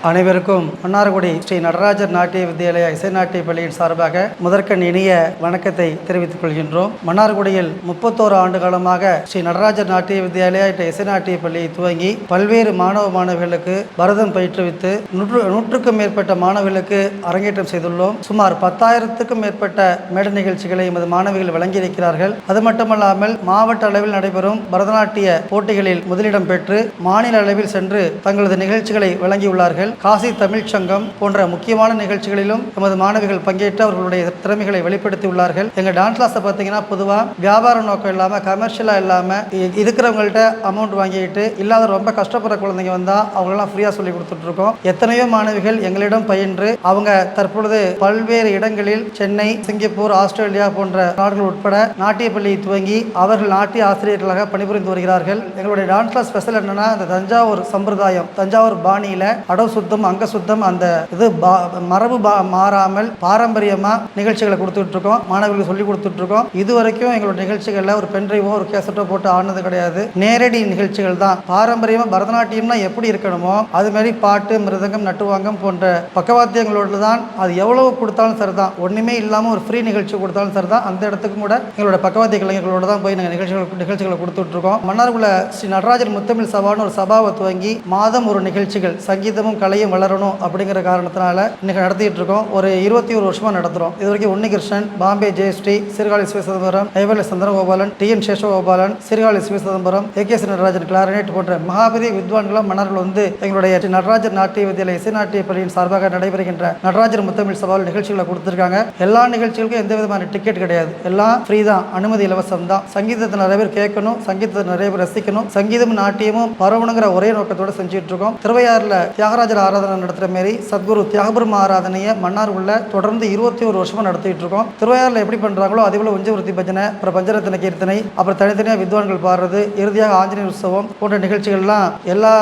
அனைவருக்கும் மன்னார்குடி ஸ்ரீ நடராஜர் நாட்டிய வித்யாலயா இசை நாட்டிய பள்ளியின் சார்பாக முதற்கண் இனிய வணக்கத்தை தெரிவித்துக் கொள்கின்றோம். மன்னார்குடியில் 31 ஆண்டு காலமாக ஸ்ரீ நடராஜர் நாட்டிய வித்யாலயா என்ற இசை நாட்டிய பள்ளியை துவங்கி பல்வேறு மாணவர்களுக்கு பரதம் பயிற்றுவித்து நூற்றுக்கும் மேற்பட்ட மாணவர்களுக்கு அரங்கேற்றம் செய்துள்ளோம். சுமார் 10,000க்கும் மேற்பட்ட மேடை நிகழ்ச்சிகளை எமது மாணவிகள் வழங்கியிருக்கிறார்கள். அது மட்டுமல்லாமல் மாவட்ட அளவில் நடைபெறும் பரதநாட்டிய போட்டிகளில் முதலிடம் பெற்று மாநில அளவில் சென்று தங்களது நிகழ்ச்சிகளை வழங்கியுள்ளார்கள். காசி தமிழ் சங்கம் போன்ற முக்கியமான நிகழ்ச்சிகளிலும் எமது மாணவிகள் பங்கேற்று அவர்களுடைய திறமைகளை வெளிப்படுத்தியுள்ளார்கள். எங்கள் டான்ஸ் கிளாஸை பார்த்தீங்கன்னா பொதுவாக வியாபார நோக்கம் இல்லாமல் கமர்ஷியலாக இல்லாமல் இருக்கிறவங்கள்ட்ட அமௌண்ட் வாங்கிட்டு இல்லாத ரொம்ப கஷ்டப்படுற குழந்தைங்க வந்தால் அவங்களெல்லாம் ஃப்ரீயாக சொல்லி கொடுத்துட்ருக்கோம். எத்தனையோ மாணவிகள் எங்களிடம் பயின்று அவங்க தற்பொழுது பல்வேறு இடங்களில் சென்னை, சிங்கப்பூர், ஆஸ்திரேலியா போன்ற நாடுகள் உட்பட நாட்டிய பள்ளியை துவங்கி அவர்கள் நாட்டிய ஆசிரியர்களாக பணிபுரிந்து வருகிறார்கள். எங்களுடைய டான்ஸ் கிளாஸ் ஸ்பெஷல் என்னன்னா, அந்த தஞ்சாவூர் சம்பிரதாயம், தஞ்சாவூர் பாணியில் அடவு சுத்தம், அங்க சுத்தம், அந்த இது மரபு மாறாமல் பாரம்பரியமாக நிகழ்ச்சிகளை கொடுத்துட்டு இருக்கோம். மாணவர்களுக்கு சொல்லி கொடுத்துட்டு இருக்கோம். இதுவரைக்கும் எங்களோட நிகழ்ச்சிகளில் ஒரு பென்ட்ரைவோ ஒரு கேசட்டோ போட்டு ஆனது கிடையாது. நேரடி நிகழ்ச்சிகள் தான். பாரம்பரியமாக பரதநாட்டியம்னா எப்படி இருக்கணுமோ அது மாதிரி பாட்டு, மிருதங்கம், நட்டுவாங்கம் போன்ற பக்கவாத்தியங்களோடு தான். அது எவ்வளவு கொடுத்தாலும் சரிதான், ஒன்றுமே இல்லாமல் ஒரு ஃப்ரீ நிகழ்ச்சி கொடுத்தாலும் சரிதான். அந்த இடத்துக்கும் கூட எங்களோட பக்கவாத்திய கலைஞர்களோடு தான் போய் நாங்கள் நிகழ்ச்சிகளை கொடுத்துட்டு இருக்கோம். மன்னார்குடியில் ஸ்ரீ நடராஜர் முத்தமிழ் சபான்னு ஒரு சபாவை துவங்கி மாதம் ஒரு நிகழ்ச்சிகள், சங்கீதமும் கலையும் வளரணும் அப்படிங்கிற காரணத்தினால இன்னைக்கு நடத்திட்டு இருக்கோம். ஒரு 21 வருஷமா நடத்துகிறோம். இது வரைக்கும் உன்னிகிருஷ்ணன், பாம்பே ஜெயஸ்ரீ, சீர்காழி சிவசிதம்பரம், நெய்வேலி சந்திரகோபாலன், TN சேஷகோபாலன், சீர்காழி சிவசிதம்பரம், AKS நடராஜன் கிளாரினேட் போன்ற மகாபெரிய வித்வான்களும் மன்னர்கள் வந்து எங்களுடைய நடராஜர் நாட்டிய வித்யாலயா இசை நாட்டிய பள்ளியின் சார்பாக நடைபெறுகின்ற நடராஜர் முத்தமிழ் சபாவில் நிகழ்ச்சிகளை கொடுத்துருக்காங்க. எல்லா நிகழ்ச்சிகளுக்கும் எந்த விதமான டிக்கெட் கிடையாது, எல்லாம் ஃப்ரீ தான், அனுமதி இலவசம் தான். சங்கீதத்தை நிறைய பேர் கேட்கணும், சங்கீதத்தை நிறைய பேர் ரசிக்கணும், சங்கீதம் நாட்டியமும் பரவணுங்கிற ஒரே நோக்கத்தோடு செஞ்சுட்டு இருக்கோம். திருவையாறுல தியாகராஜர் ஆராதனை நடத்துகிற மாரி சத்குரு தியாகபிரம்ம ஆராதனையை மன்னார்குடியில் தொடர்ந்து 21 வருஷமா நடத்திட்டு இருக்கோம். திருவையாறுல எப்படி பண்றாங்களோ அதே போல உஞ்சவருத்தி பஜனை, அப்புறம் பஞ்சரத்ன கீர்த்தனை, அப்புறம் தனித்தனியாக வித்வான்கள் பாடுறது, இறுதியாக ஆஞ்சநேயர் உற்சவம் போன்ற நிகழ்ச்சிகள்லாம் எல்லா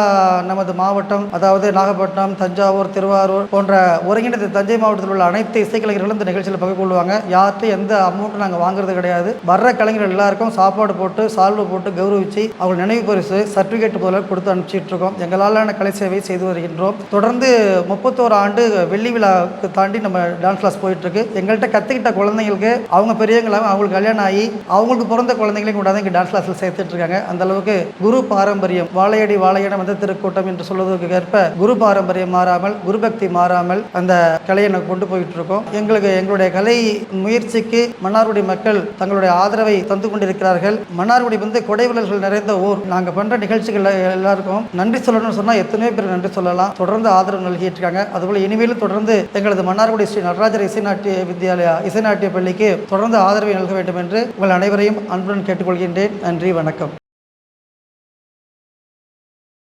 நமது மாவட்டம், அதாவது நாகப்பட்டினம், தஞ்சாவூர், திருவாரூர் போன்ற ஒருங்கிணைந்த தஞ்சை மாவட்டத்தில் உள்ள அனைத்து இசைக்கலைஞர்களும் இந்த நிகழ்ச்சியில் பங்கு கொள்வாங்க. யார்கிட்டையும் எந்த அமௌண்ட்டும் நாங்கள் வாங்குறது கிடையாது. வர்ற கலைஞர்கள் எல்லாருக்கும் சாப்பாடு போட்டு சால்வு போட்டு கௌரவிச்சு அவங்க நினைவு பரிசு, சர்டிஃபிகேட் போல கொடுத்து அனுப்பிச்சிட்டு இருக்கோம். எங்களாலான கலை சேவை செய்து வருகின்றோம். தொடர்ந்து 31 ஆண்டு வெள்ளி விழாவுக்கு தாண்டி நம்ம டான்ஸ் கிளாஸ் போயிட்டு இருக்கு. எங்கள்கிட்ட கற்றுக்கிட்ட குழந்தைங்களுக்கு அவங்க பெரியவங்களாக அவங்களுக்கு கல்யாணம் ஆகி அவங்களுக்கு பிறந்த குழந்தைங்களையும் கூட இங்கே டான்ஸ் கிளாஸில் சேர்த்துட்டு இருக்காங்க. அந்த அளவுக்கு குரு பாரம்பரியம், வாழையடி வாழையடி வந்த திருக்கூட்டம் என்று சொல்வதற்கு ஏற்ப குரு பாரம்பரியம் மாறாமல், குரு பக்தி மாறாமல் அந்த கலையை நாங்கள் கொண்டு போயிட்டு இருக்கோம். எங்களுடைய கலை முயற்சிக்கு மன்னார்குடி மக்கள் தங்களுடைய ஆதரவை தந்து கொண்டிருக்கிறார்கள். மன்னார்குடி வந்து கொடைவியலர்கள் நிறைந்த ஊர். நாங்கள் பண்ணுற நிகழ்ச்சிகள் எல்லாருக்கும் நன்றி சொல்லணும்னு சொன்னால் எத்தனையோ பேர் நன்றி சொல்லலாம். தொடர்ந்து ஆதரவு நல்கிட்டு இருக்காங்க. அதுபோல இனிமேலும் தொடர்ந்து எங்களது மன்னார்குடி ஸ்ரீ நடராஜர் இசை நாட்டிய வித்யாலயா இசை நாட்டிய பள்ளிக்கு தொடர்ந்து ஆதரவை நல்க வேண்டும் என்று உங்கள் அனைவரையும் அன்புடன் கேட்டுக்கொள்கின்றேன். நன்றி, வணக்கம்.